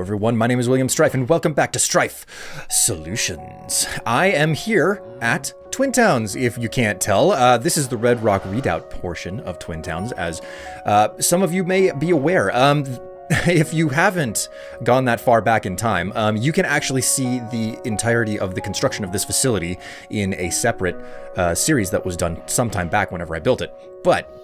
everyone, my name is William Strife and welcome back to Strife Solutions. I am here at Twin Towns, if you can't tell. This is the Red Rock Redoubt portion of Twin Towns, as some of you may be aware. If you haven't gone that far back in time, you can actually see the entirety of the construction of this facility in a separate series that was done sometime back whenever I built it. But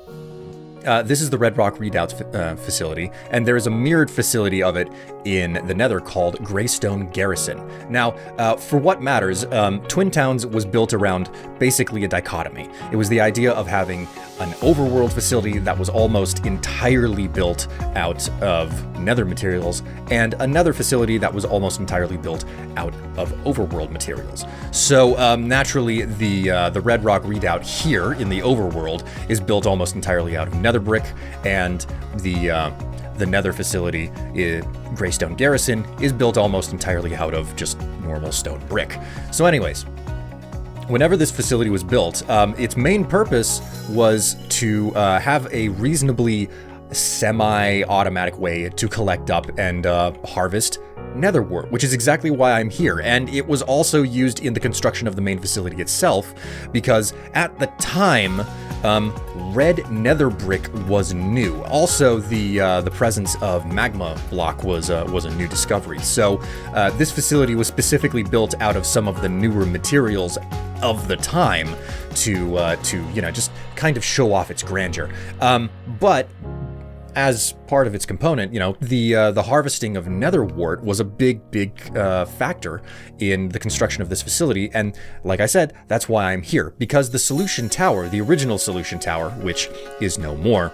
this is the Red Rock Redoubt facility, and there is a mirrored facility of it in the Nether called Greystone Garrison. Now, for what matters, Twin Towns was built around basically a dichotomy. It was the idea of having an overworld facility that was almost entirely built out of Nether materials, and another facility that was almost entirely built out of overworld materials. So naturally, the Red Rock Redoubt here in the overworld is built almost entirely out of Netherack, and the Nether facility, Greystone Garrison, is built almost entirely out of just normal stone brick. So anyways, whenever this facility was built, its main purpose was to have a reasonably semi-automatic way to collect up and harvest nether wart, which is exactly why I'm here. And it was also used in the construction of the main facility itself, because at the time, red nether brick was new. Also, the presence of magma block was a new discovery. So this facility was specifically built out of some of the newer materials of the time to just kind of show off its grandeur. But as part of its component, the harvesting of nether wart was a big factor in the construction of this facility. And like I said, that's why I'm here, because the solution tower, the original solution tower, which is no more,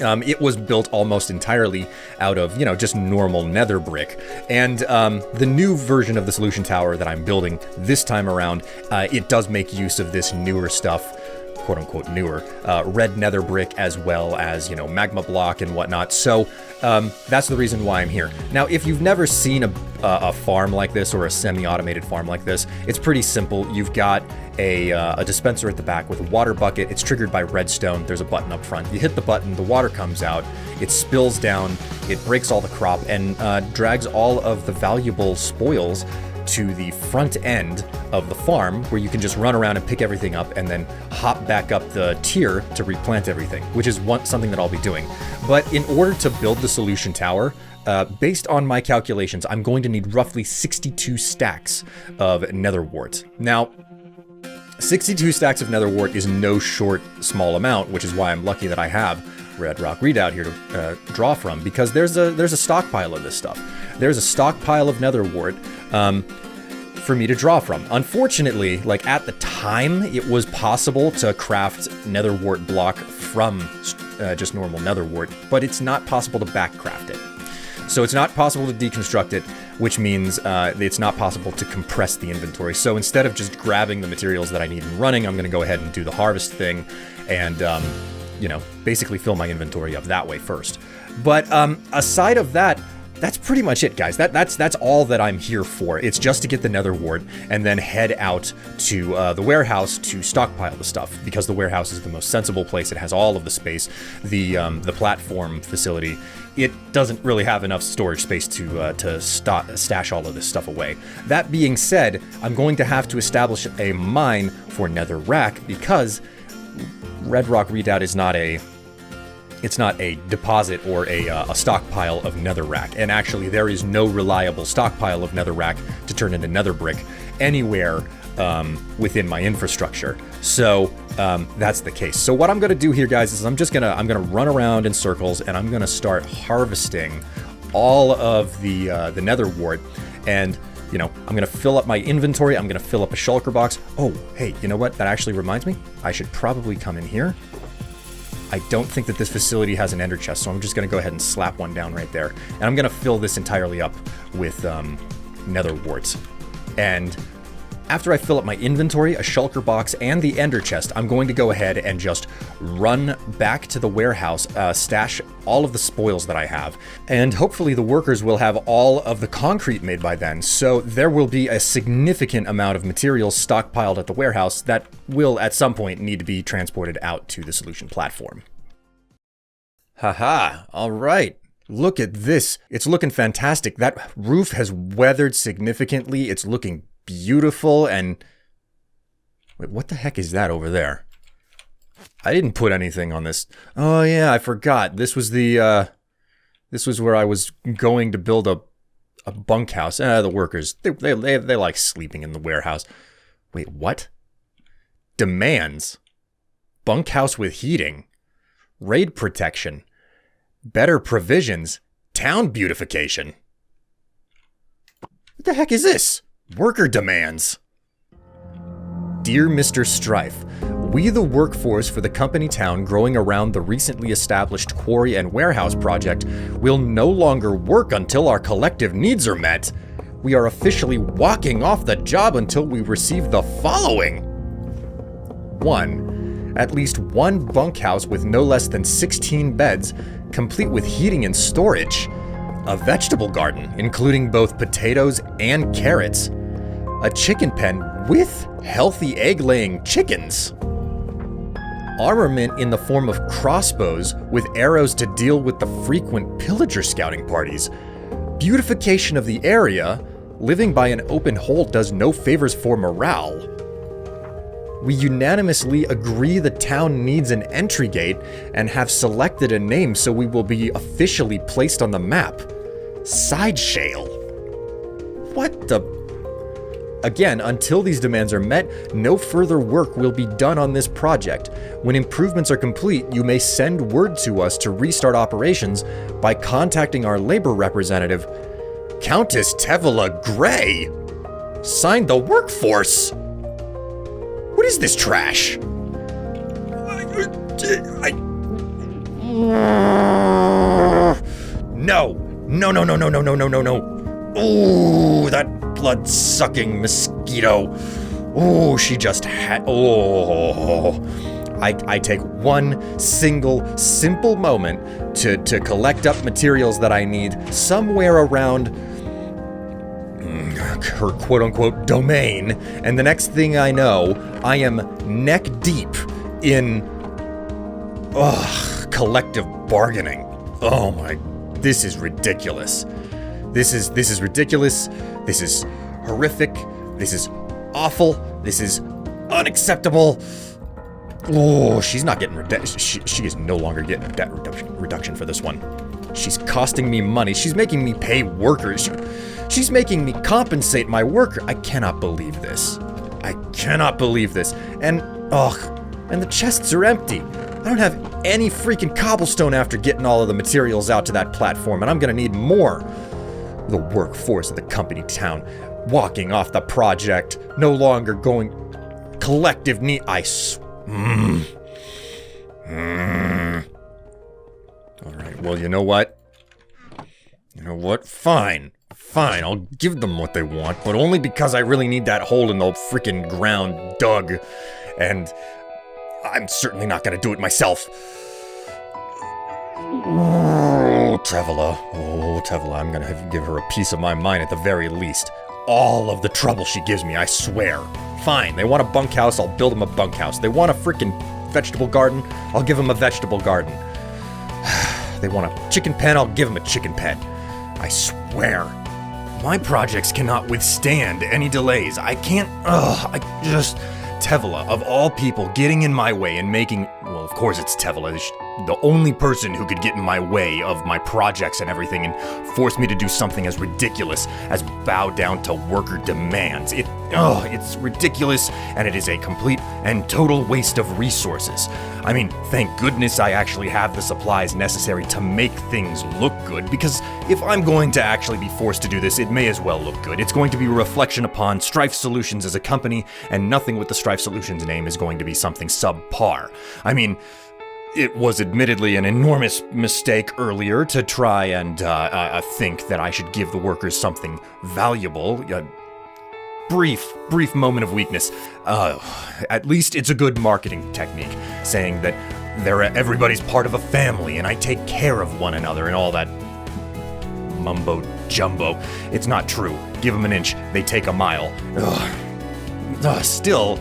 it was built almost entirely out of, just normal nether brick. And the new version of the solution tower that I'm building this time around, it does make use of this newer stuff, quote-unquote newer, red nether brick, as well as, magma block and whatnot. So that's the reason why I'm here. Now, if you've never seen a farm like this, or a semi-automated farm like this, it's pretty simple. You've got a dispenser at the back with a water bucket. It's triggered by redstone. There's a button up front. You hit the button, the water comes out, it spills down, it breaks all the crop, and drags all of the valuable spoils to the front end of the farm, where you can just run around and pick everything up and then hop back up the tier to replant everything, which is something that I'll be doing. But in order to build the solution tower, based on my calculations, I'm going to need roughly 62 stacks of nether wart. Now, 62 stacks of nether wart is no small amount, which is why I'm lucky that I have Red Rock Redoubt here to draw from, because there's a stockpile of this stuff. There's a stockpile of nether wart for me to draw from. Unfortunately, at the time, it was possible to craft nether wart block from just normal nether wart, but it's not possible to backcraft it. So it's not possible to deconstruct it, which means it's not possible to compress the inventory. So instead of just grabbing the materials that I need and running, I'm going to go ahead and do the harvest thing and basically fill my inventory up that way first. But aside of that, that's pretty much it, guys. That's all that I'm here for. It's just to get the nether wart and then head out to the warehouse to stockpile the stuff, because the warehouse is the most sensible place. It has all of the space. The platform facility, it doesn't really have enough storage space to stash all of this stuff away. That being said, I'm going to have to establish a mine for netherack, because Red Rock Redoubt is not a deposit or a stockpile of netherack. And actually, there is no reliable stockpile of netherack to turn into nether brick anywhere within my infrastructure. So that's the case. So what I'm going to do here, guys, is I'm gonna run around in circles, and I'm gonna start harvesting all of the nether wart. And I'm gonna fill up my inventory. I'm gonna fill up a shulker box. Oh, hey, you know what? That actually reminds me. I should probably come in here. I don't think that this facility has an ender chest, so I'm just going to go ahead and slap one down right there. And I'm going to fill this entirely up with nether warts. And after I fill up my inventory, a shulker box, and the ender chest, I'm going to go ahead and just run back to the warehouse, stash all of the spoils that I have, and hopefully the workers will have all of the concrete made by then. So there will be a significant amount of materials stockpiled at the warehouse that will at some point need to be transported out to the solution platform. Haha, all right. Look at this. It's looking fantastic. That roof has weathered significantly. It's looking beautiful. And wait, what the heck is that over there? I didn't put anything on this. Oh yeah, I forgot. This was the this was where I was going to build a bunkhouse. The workers, they like sleeping in the warehouse. Wait, what? Demands. Bunkhouse with heating. Raid protection. Better provisions. Town beautification. What the heck is this? Worker demands. Dear Mr. Strife, we the workforce for the company town growing around the recently established quarry and warehouse project will no longer work until our collective needs are met. We are officially walking off the job until we receive the following. 1. At least one bunkhouse with no less than 16 beds, complete with heating and storage. A vegetable garden, including both potatoes and carrots. A chicken pen with healthy egg-laying chickens. Armament in the form of crossbows with arrows to deal with the frequent pillager scouting parties. Beautification of the area. Living by an open hole does no favors for morale. We unanimously agree the town needs an entry gate and have selected a name so we will be officially placed on the map. Side Shale. What the... Again, until these demands are met, no further work will be done on this project. When improvements are complete, you may send word to us to restart operations by contacting our labor representative, Countess Tevela Gray. Signed the workforce. What is this trash? No. Ooh, that blood-sucking mosquito. Ooh, she just had... Oh. I take one simple moment to collect up materials that I need somewhere around her quote-unquote domain, and the next thing I know, I am neck deep in collective bargaining. Oh my... This is ridiculous. This is ridiculous. This is horrific. This is awful. This is unacceptable. Oh, she's not getting she is no longer getting a debt reduction for this one. She's costing me money. She's making me pay workers. She's making me compensate my worker. I cannot believe this. I cannot believe this. And and the chests are empty. I don't have any freaking cobblestone after getting all of the materials out to that platform, and I'm gonna need more. The workforce of the company town walking off the project, no longer going collective need. Alright, well, you know what? Fine, I'll give them what they want, but only because I really need that hole in the freaking ground dug, and I'm certainly not gonna do it myself. Oh, Tevela, I'm gonna give her a piece of my mind at the very least. All of the trouble she gives me, I swear. Fine, they want a bunkhouse, I'll build them a bunkhouse. They want a freaking vegetable garden, I'll give them a vegetable garden. They want a chicken pen, I'll give them a chicken pen. I swear. My projects cannot withstand any delays. I can't, Tevela, of all people, getting in my way and making... Well, of course it's Tevela, the only person who could get in my way of my projects and everything and force me to do something as ridiculous as bow down to worker demands. It's ridiculous, and it is a complete and total waste of resources. I mean, thank goodness I actually have the supplies necessary to make things look good, because if I'm going to actually be forced to do this, it may as well look good. It's going to be a reflection upon Strife Solutions as a company, and nothing with the Strife Solutions name is going to be something subpar. I mean, it was admittedly an enormous mistake earlier to try and think that I should give the workers something valuable. Brief moment of weakness. At least it's a good marketing technique, saying that everybody's part of a family and I take care of one another and all that mumbo jumbo. It's not true. Give them an inch, they take a mile. Still,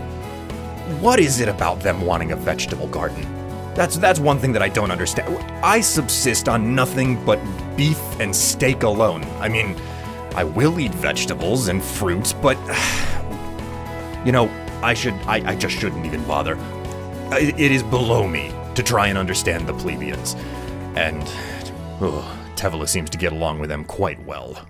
what is it about them wanting a vegetable garden? That's one thing that I don't understand. I subsist on nothing but beef and steak alone. I mean, I will eat vegetables and fruits, but you know, I just shouldn't even bother. It is below me to try and understand the plebeians, and Tevela seems to get along with them quite well.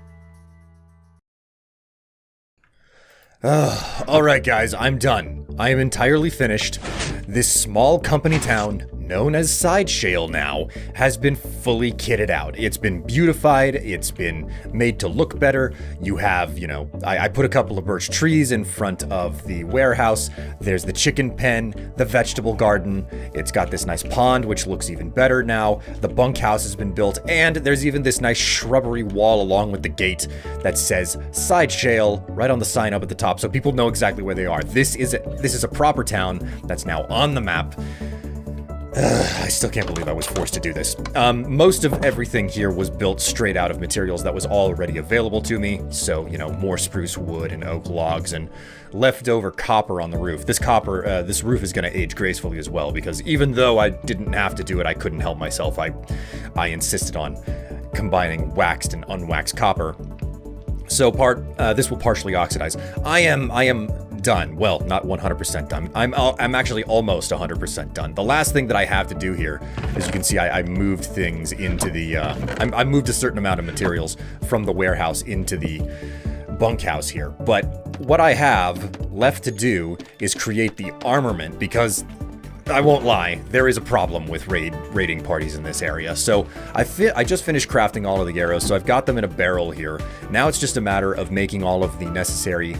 Alright guys, I'm done. I am entirely finished. This small company town, known as Sideshale now, has been fully kitted out. It's been beautified, it's been made to look better. You have, you know, I put a couple of birch trees in front of the warehouse. There's the chicken pen, the vegetable garden. It's got this nice pond, which looks even better now. The bunkhouse has been built, and there's even this nice shrubbery wall along with the gate that says Sideshale right on the sign up at the top, so people know exactly where they are. This is a proper town that's now on the map. I still can't believe I was forced to do this. Most of everything here was built straight out of materials that was already available to me. So, you know, more spruce wood and oak logs and leftover copper on the roof. This roof is going to age gracefully as well, because even though I didn't have to do it, I couldn't help myself. I insisted on combining waxed and unwaxed copper. So this will partially oxidize. I am done. Well, not 100% done. I'm actually almost 100% done. The last thing that I have to do here, as you can see, I moved things into the, I moved a certain amount of materials from the warehouse into the bunkhouse here. But what I have left to do is create the armament, because I won't lie, there is a problem with raiding parties in this area. So I just finished crafting all of the arrows, so I've got them in a barrel here. Now it's just a matter of making all of the necessary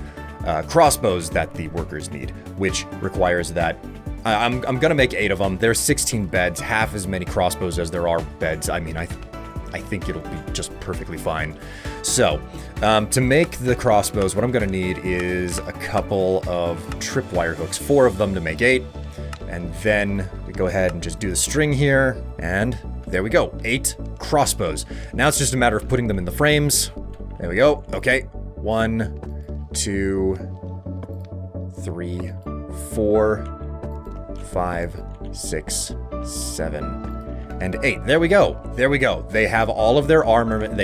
crossbows that the workers need, which requires that I'm gonna make 8 of them. There's 16 beds, half as many crossbows as there are beds. I mean, I think it'll be just perfectly fine. So, to make the crossbows, what I'm gonna need is a couple of tripwire hooks, 4 of them to make 8. And then we go ahead and just do the string here, and there we go, 8 crossbows. Now it's just a matter of putting them in the frames. There we go. Okay, 1, 2, 3, 4, 5, 6, 7, and 8. There we go. There we go. They have all of their armament.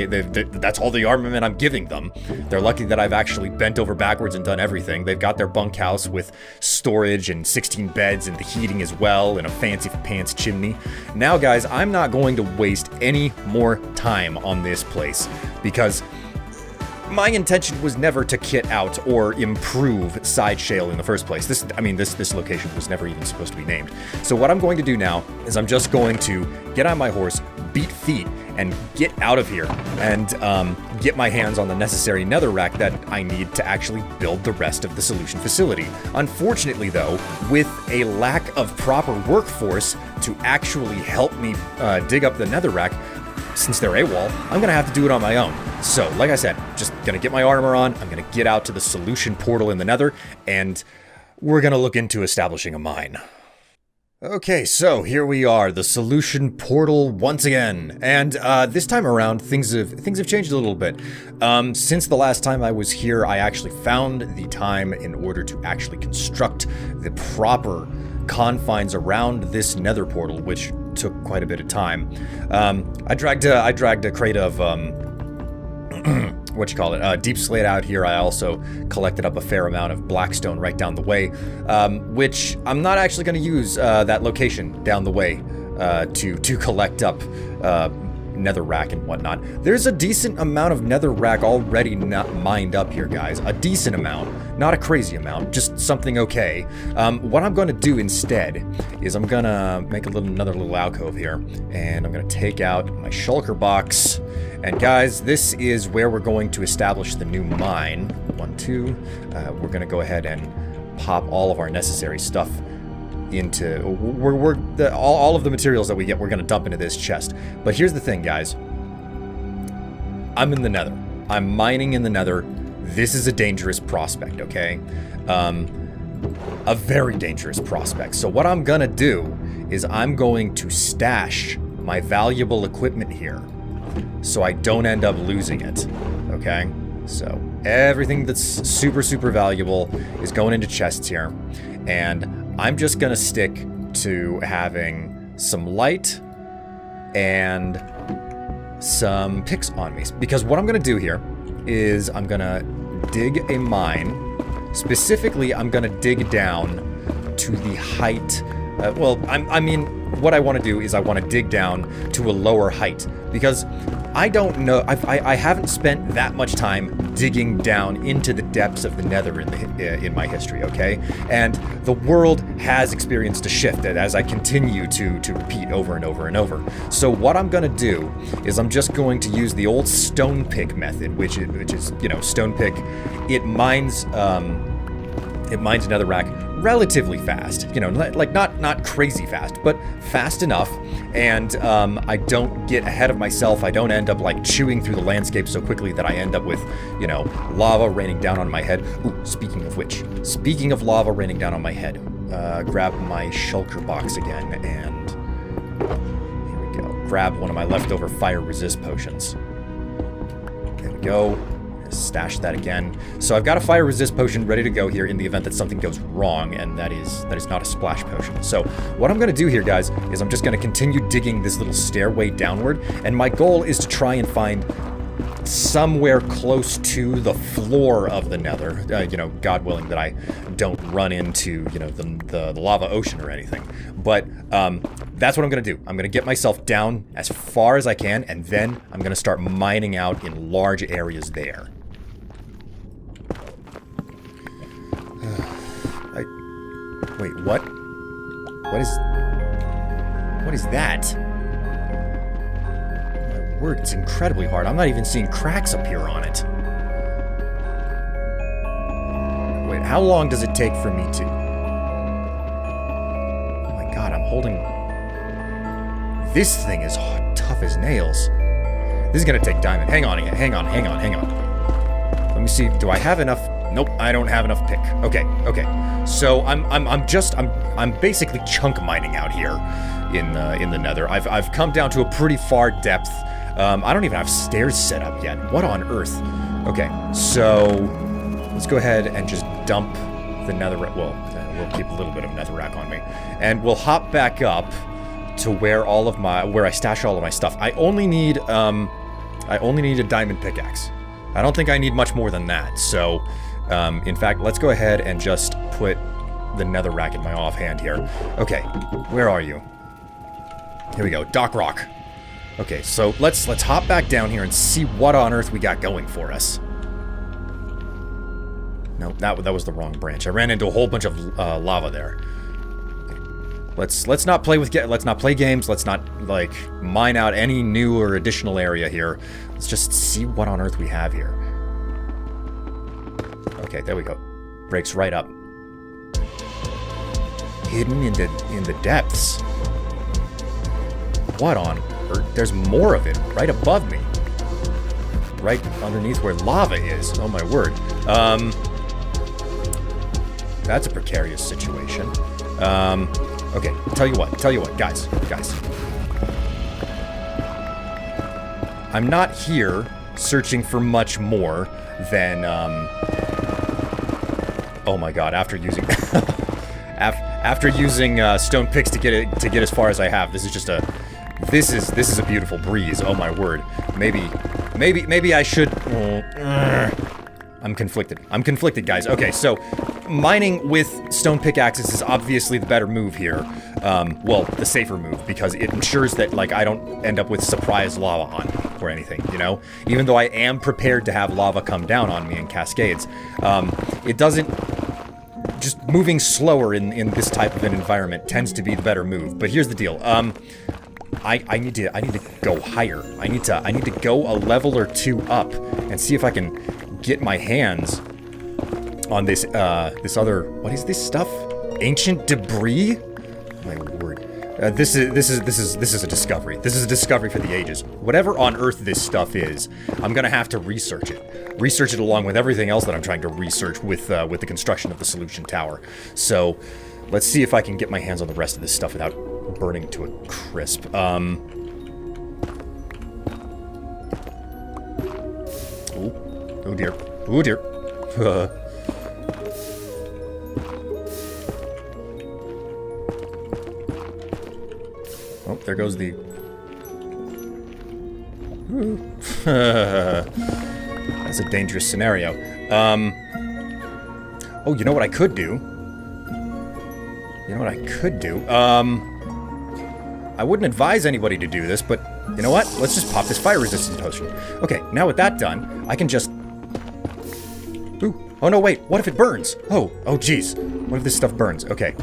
That's all the armament I'm giving them. They're lucky that I've actually bent over backwards and done everything. They've got their bunkhouse with storage and 16 beds and the heating as well, and a fancy pants chimney. Now, guys, I'm not going to waste any more time on this place, because my intention was never to kit out or improve Sideshale in the first place. This location was never even supposed to be named. So what I'm going to do now is I'm just going to get on my horse, beat feet, and get out of here, and get my hands on the necessary netherack that I need to actually build the rest of the solution facility. Unfortunately, though, with a lack of proper workforce to actually help me dig up the netherack, since they're AWOL, I'm gonna have to do it on my own. So, like I said, just gonna get my armor on, I'm gonna get out to the solution portal in the Nether, and we're gonna look into establishing a mine. Okay, so here we are, the solution portal once again, and this time around things have changed a little bit. Since the last time I was here, I actually found the time in order to actually construct the proper confines around this nether portal, which took quite a bit of time. I dragged a crate of deep slate out here. I also collected up a fair amount of blackstone right down the way, which I'm not actually going to use that location down the way to collect up netherack and whatnot. There's a decent amount of netherack already not mined up here, guys. A decent amount, not a crazy amount, just something okay. What I'm going to do instead is I'm going to make another little alcove here, and I'm going to take out my shulker box. And guys, this is where we're going to establish the new mine. 1, 2. We're going to go ahead and pop all of our necessary stuff into all of the materials that we get. We're going to dump into this chest. But here's the thing, guys. I'm in the Nether. I'm mining in the Nether. This is a dangerous prospect, okay? A very dangerous prospect. So what I'm gonna do is I'm going to stash my valuable equipment here so I don't end up losing it, okay? So everything that's super valuable is going into chests here, and I'm just gonna stick to having some light, and some picks on me. Because what I'm going to do here is I'm going to dig a mine. Specifically, I'm going to dig down to the height. I mean, what I want to do is I want to dig down to a lower height. Because I don't know, I haven't spent that much time digging down into the depths of the Nether in my history, okay? And the world has experienced a shift as I continue to repeat over and over and over. So what I'm gonna do is I'm just going to use the old stone pick method, which is, you know, stone pick. It mines netherack relatively fast, you know, like not crazy fast, but fast enough, and I don't get ahead of myself. I don't end up like chewing through the landscape so quickly that I end up with, you know, lava raining down on my head. Ooh, speaking of lava raining down on my head, grab my shulker box again, and here we go. Grab one of my leftover fire resist potions. There we go. Stash that again. So I've got a fire resist potion ready to go here in the event that something goes wrong, and that is not a splash potion. So what I'm going to do here, guys, is I'm just going to continue digging this little stairway downward, and my goal is to try and find somewhere close to the floor of the Nether. You know, God willing that I don't run into, you know, the lava ocean or anything. But that's what I'm going to do. I'm going to get myself down as far as I can, and then I'm going to start mining out in large areas there. Wait, what? What is that? My word, it's incredibly hard. I'm not even seeing cracks appear on it. Wait, how long does it take for me to... Oh my god, I'm holding... This thing is tough as nails. This is gonna take diamond. Hang on. Let me see, do I have enough... Nope, I don't have enough pick. Okay. So I'm basically chunk mining out here in the Nether. I've come down to a pretty far depth. I don't even have stairs set up yet. What on earth? Okay, so let's go ahead and just dump the Netherack. Well, we'll keep a little bit of Netherack on me, and we'll hop back up to where I stash all of my stuff. I only need a diamond pickaxe. I don't think I need much more than that. So. In fact, let's go ahead and just put the Netherack in my offhand here. Okay, where are you? Here we go, Dock Rock. Okay, so let's hop back down here and see what on earth we got going for us. No, that was the wrong branch. I ran into a whole bunch of lava there. Okay. Let's not play games. Let's not like mine out any new or additional area here. Let's just see what on earth we have here. Okay, there we go. Breaks right up. Hidden in the depths. What on earth? There's more of it right above me. Right underneath where lava is. Oh my word. That's a precarious situation. Okay, tell you what, guys. I'm not here searching for much more than, oh my god, after using stone picks to get as far as I have, this is a beautiful breeze. Oh my word. Maybe I should. I'm conflicted, guys. Okay, so mining with stone pickaxes is obviously the better move here. Well, the safer move, because it ensures that like I don't end up with surprise lava on me or anything, you know? Even though I am prepared to have lava come down on me in cascades, it doesn't... Just moving slower in this type of an environment tends to be the better move. But here's the deal. I need to go higher. I need to go a level or two up and see if I can get my hands on this other... What is this stuff? Ancient debris? My word. This is a discovery. This is a discovery for the ages. Whatever on earth this stuff is, I'm gonna have to research it. Research it along with everything else that I'm trying to research with the construction of the solution tower. So, let's see if I can get my hands on the rest of this stuff without burning to a crisp. Oh dear. Oh dear. Oh, there goes the... That's a dangerous scenario. Oh, you know what I could do? I wouldn't advise anybody to do this, but you know what? Let's just pop this fire resistance potion. Okay, now with that done, I can just... Ooh. Oh no, wait. What if it burns? Oh, geez. What if this stuff burns? Okay.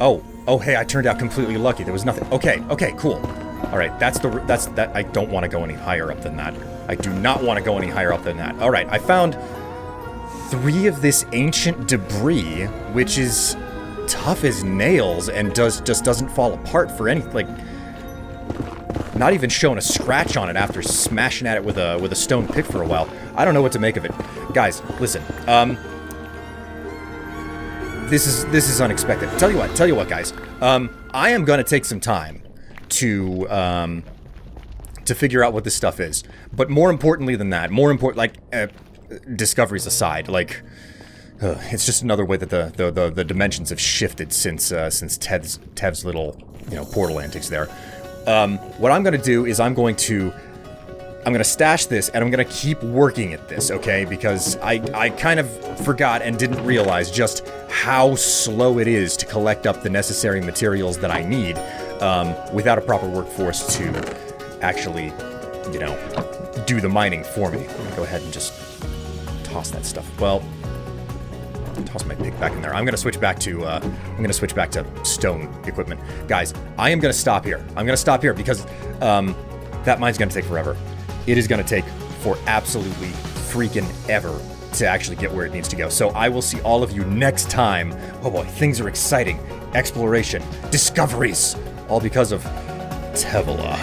Oh, hey, I turned out completely lucky. There was nothing. Okay, cool. All right, that's that. I don't want to go any higher up than that. I do not want to go any higher up than that. All right, I found 3 of this ancient debris, which is tough as nails and just doesn't fall apart for any, like, not even showing a scratch on it after smashing at it with a stone pick for a while. I don't know what to make of it. Guys, listen. This is unexpected. Tell you what, guys. I am gonna take some time to figure out what this stuff is. But more importantly than that, discoveries aside, like, it's just another way that the dimensions have shifted since Tev's little, portal antics there. What I'm gonna do is I'm gonna stash this, and I'm gonna keep working at this, okay? Because I kind of forgot and didn't realize just how slow it is to collect up the necessary materials that I need, without a proper workforce to actually, do the mining for me. I'm gonna go ahead and just toss that stuff. Well, toss my pick back in there. I'm gonna switch back to stone equipment. Guys, I am gonna stop here. Because that mine's gonna take forever. It is gonna take for absolutely freaking ever to actually get where it needs to go. So I will see all of you next time. Oh boy, things are exciting. Exploration, discoveries, all because of Tevela.